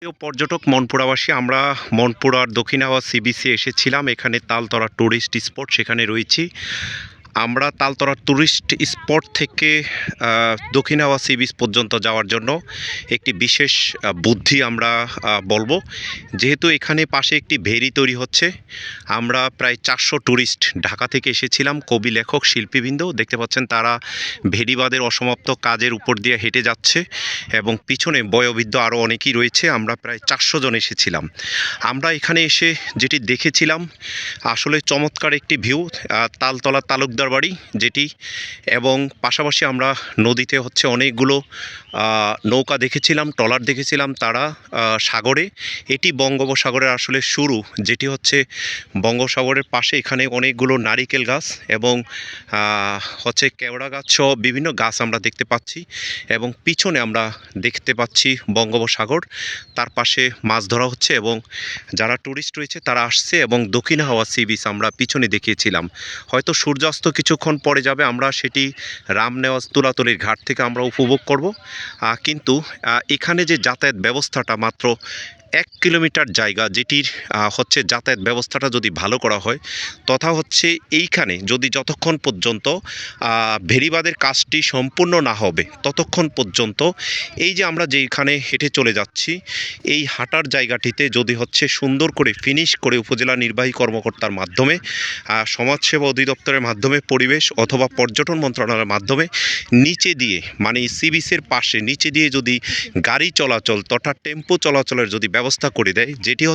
প্রিয় পর্যটক মনপুরাবাসী, আমরা মনপুরার দক্ষিণ হাওয়া সি বিচে এসেছিলাম। এখানে তালতলা ট্যুরিস্ট স্পট সেখানে রয়েছি। আমরা তালতলা ট্যুরিস্ট স্পট থেকে দক্ষিণ হাওয়া সি বিচ পর্যন্ত যাওয়ার জন্য একটি বিশেষ বুদ্ধি আমরা বলবো। যেহেতু এখানে পাশে একটি ভেরি তৈরি হচ্ছে, আমরা প্রায় 400 ট্যুরিস্ট ঢাকা থেকে এসেছিলাম। কবি, লেখক, শিল্পীবৃন্দ দেখতে পাচ্ছেন, তারা ভেরিবাদের অসমাপ্ত কাজের উপর দিয়ে হেঁটে যাচ্ছে এবং পিছনে বয়োবৃদ্ধ আরও অনেকেই রয়েছে। আমরা প্রায় 400 জন এসেছিলাম। আমরা এখানে এসে যেটি দেখেছিলাম, আসলে চমৎকার একটি ভিউ, তালতলা তালুকদার বাড়ি যেটি, এবং পাশাপাশি আমরা নদীতে অনেকগুলো নৌকা দেখেছিলাম, ট্রলার দেখেছিলাম, তারা সাগরে। এটি বঙ্গোপসাগরের আসলে শুরু, যেটি বঙ্গোপসাগরের পাশে এখানে অনেকগুলো নারিকেল গাছ এবং কেওড়া গাছ সহ বিভিন্ন গাছ আমরা দেখতে পাচ্ছি, এবং পিছনে আমরা দেখতে পাচ্ছি বঙ্গোপসাগর। তার পাশে মাছ ধরা হচ্ছে এবং যারা ট্যুরিস্ট রয়েছে তারা আসছে, এবং দক্ষিণ হাওয়া সি বিচ আমরা পিছনে দেখিয়েছিলাম। হয়তো সূর্যাস্ত কিছুক্ষণ পরে যাবে, আমরা সেটি রামনেওয়াজ তুলাতলির ঘাট থেকে আমরা উপভোগ করব। কিন্তু এখানে যে যাতায়াত ব্যবস্থাটা মাত্র 1 কিলোমিটার জায়গা, যেটির যাতায়াত ব্যবস্থাটা যদি ভালো করা হয়, তথা এইখানে যদি যতক্ষণ পর্যন্ত ভেরিবাদের কাজটি সম্পূর্ণ না হবে ততক্ষণ পর্যন্ত এই যে আমরা যেখানে হেঁটে চলে যাচ্ছি, এই হাঁটার জায়গাটিতে যদি সুন্দর করে ফিনিশ করে উপজেলা নির্বাহী কর্মকর্তার মাধ্যমে, সমাজসেবা অধিদপ্তরের মাধ্যমে, পরিবেশ অথবা পর্যটন মন্ত্রণালয়ের মাধ্যমে নিচে দিয়ে, মানে সি বিচের পাশে নিচে দিয়ে যদি গাড়ি চলাচল তথা টেম্পো চলাচলের যদি ব্যবস্থা করে দেয়, যেটি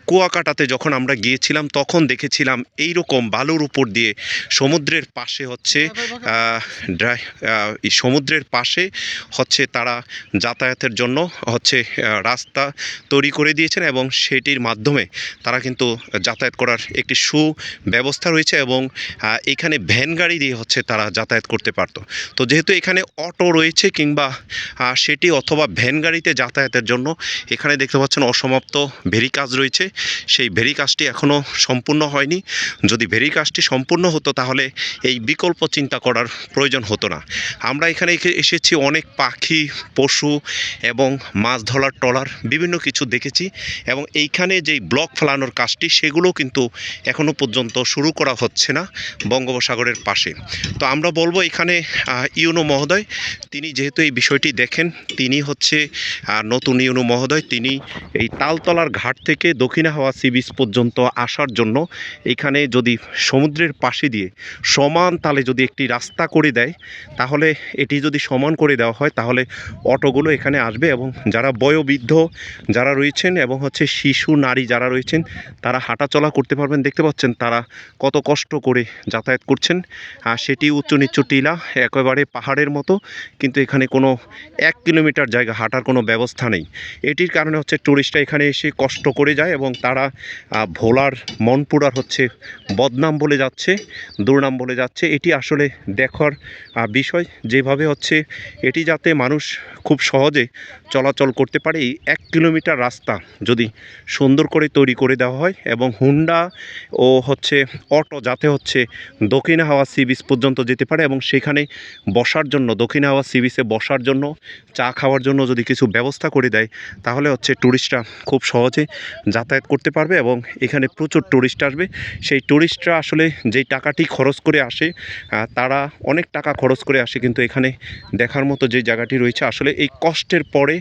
কুয়াকাটাতে যখন আমরা গিয়েছিলাম তখন দেখেছিলাম এইরকম বালুর উপর দিয়ে সমুদ্রের পাশে সমুদ্রের পাশে তারা যাতায়াতের জন্য রাস্তা তৈরি করে দিয়েছেন, এবং সেটির মাধ্যমে তারা কিন্তু যাতায়াত করার একটি সুব্যবস্থা রয়েছে, এবং এখানে ভ্যান গাড়ি দিয়ে তারা যাতায়াত করতে পারতো। তো যেহেতু এখানে অটো রয়েছে কিংবা সেটি অথবা ভ্যান গাড়িতে যাতায়াতের জন্য এখানে দেখতে পাচ্ছেন অসমাপ্ত ভেরি কাজ রয়েছে। সেই ভেরি কাজটি এখনও সম্পূর্ণ হয়নি। যদি ভেরি কাজটি সম্পূর্ণ হতো তাহলে এই বিকল্প চিন্তা করার প্রয়োজন হতো না। আমরা এখানে এসেছি, অনেক পাখি, পশু এবং মাছ ধরার ট্রলার বিভিন্ন কিছু দেখেছি, এবং এইখানে যেই ব্লক ফেলানোর কাজটি সেগুলো কিন্তু এখনও পর্যন্ত শুরু করা হচ্ছে না বঙ্গোপসাগরের পাশে। তো আমরা বলবো এখানে ইউনো মহোদয়, তিনি যেহেতু এই বিষয়টি দেখেন, তিনি নতুন ইউনো মহোদয়, তিনি এই তালতলার ঘাট থেকে দক্ষিণ হাওয়া সি বিচ পর্যন্ত আসার জন্য এখানে যদি সমুদ্রের পাশে দিয়ে সমান তালে যদি একটি রাস্তা করে দেয়, তাহলে এটি যদি সমান করে দেওয়া হয় তাহলে অটোগুলো এখানে আসবে, এবং যারা বয়োবৃদ্ধ যারা রয়েছেন এবং শিশু, নারী যারা রয়েছেন তারা হাঁটাচলা করতে পারবেন। দেখতে পাচ্ছেন তারা কত কষ্ট করে যাতায়াত করছেন। সেটি উঁচু নিচু টিলা, একেবারে পাহাড়ের মতো, কিন্তু এখানে কোনো 1 কিলোমিটার জায়গা হাঁটার কোনো ব্যবস্থা নেই। এটির কারণে ট্যুরিস্টরা এখানে এসে কষ্ট করে যায়, এবং তারা ভোলার, মনপুরার বদনাম বলে যাচ্ছে, দুর্নাম বলে যাচ্ছে। এটি আসলে দেখার বিষয়, যেভাবে এটি যাতে মানুষ খুব সহজে চলাচল করতে পারে। এই 1 কিলোমিটার রাস্তা যদি সুন্দর করে তৈরি করে দেওয়া হয়, এবং হুন্ডা ও অটো যাতে দক্ষিণ হাওয়া সি বিচ পর্যন্ত যেতে পারে, এবং সেখানে বসার জন্য, দক্ষিণ হাওয়া সি বিচে বসার জন্য, চা খাওয়ার জন্য যদি কিছু ব্যবস্থা করে দেয়, তাহলে ট্যুরিস্টরা খুব সহজে যাতায়াত করতে পারবে, এবং এখানে প্রচুর ট্যুরিস্ট আসবে। সেই ট্যুরিস্টরা আসলে যেই টাকাটি খরচ করে আসে, তারা অনেক টাকা খরচ করে আসে, কিন্তু এখানে দেখার মতো যে জায়গাটি রয়েছে, আসলে এই কষ্টের পরে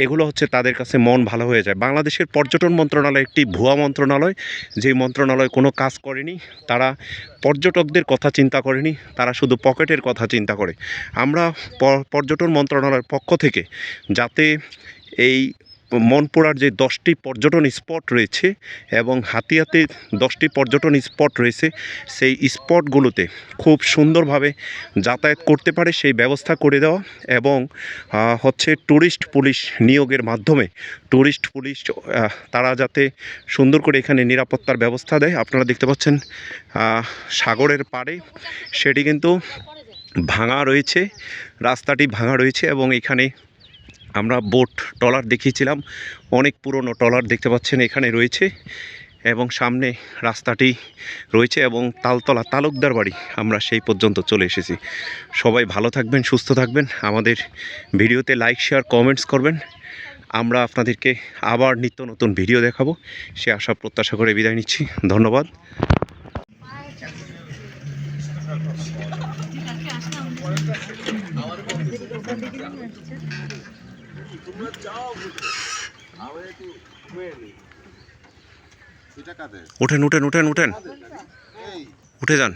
এগুলো তাদের কাছে মন ভালো হয়ে যায়। বাংলাদেশের পর্যটন মন্ত্রণালয় একটি ভুয়া মন্ত্রণালয়, যেই মন্ত্রণালয় কোনো কাজ করেনি। তারা পর্যটকদের কথা চিন্তা করেনি, তারা শুধু পকেটের কথা চিন্তা করে। আমরা পর্যটন মন্ত্রণালয়ের পক্ষ থেকে যাতে এই মনপুরার যে 10টি পর্যটন স্পট রয়েছে এবং হাতিয়াতে 10টি পর্যটন স্পট রয়েছে, সেই স্পটগুলোতে খুব সুন্দরভাবে যাতায়াত করতে পারে সেই ব্যবস্থা করে দেওয়া, এবং ট্যুরিস্ট পুলিশ নিয়োগের মাধ্যমে ট্যুরিস্ট পুলিশ তারা যাতে সুন্দর করে এখানে নিরাপত্তার ব্যবস্থা দেয়। আপনারা দেখতে পাচ্ছেন সাগরের পাড়ে সেটি কিন্তু ভাঙা রয়েছে, রাস্তাটি ভাঙা রয়েছে, এবং এখানে আমরা বোট, ট্রলার দেখিয়েছিলাম, অনেক পুরনো ট্রলার দেখতে পাচ্ছেন এখানে রয়েছে, এবং সামনে রাস্তাটি রয়েছে, এবং তালতলা তালুকদার বাড়ি আমরা সেই পর্যন্ত চলে এসেছি। সবাই ভালো থাকবেন, সুস্থ থাকবেন, আমাদের ভিডিওতে লাইক, শেয়ার, কমেন্টস করবেন। আমরা আপনাদেরকে আবার নিত্য নতুন ভিডিও দেখাবো, সে আশা প্রত্যাশা করে বিদায় নিচ্ছি। ধন্যবাদ। উঠেন উঠেন উঠেন উঠেন, উঠে যান,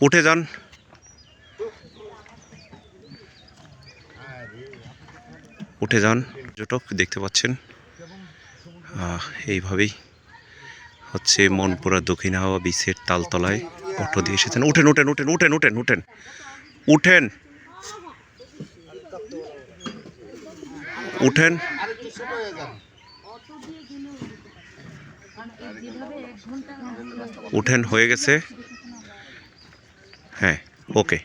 উঠে যান। উঠে যান। পর্যটক দেখতে পাচ্ছেন এইভাবেই হচ্ছে মনপুরা দক্ষিণ হাওয়া বিচের তালতলায় অটো দিয়ে এসেছেন। উঠেন উঠেন উঠেন উঠেন উঠেন উঠেন উঠেন উঠেন। উঠেন, হয়ে গেছে। হ্যাঁ, ওকে।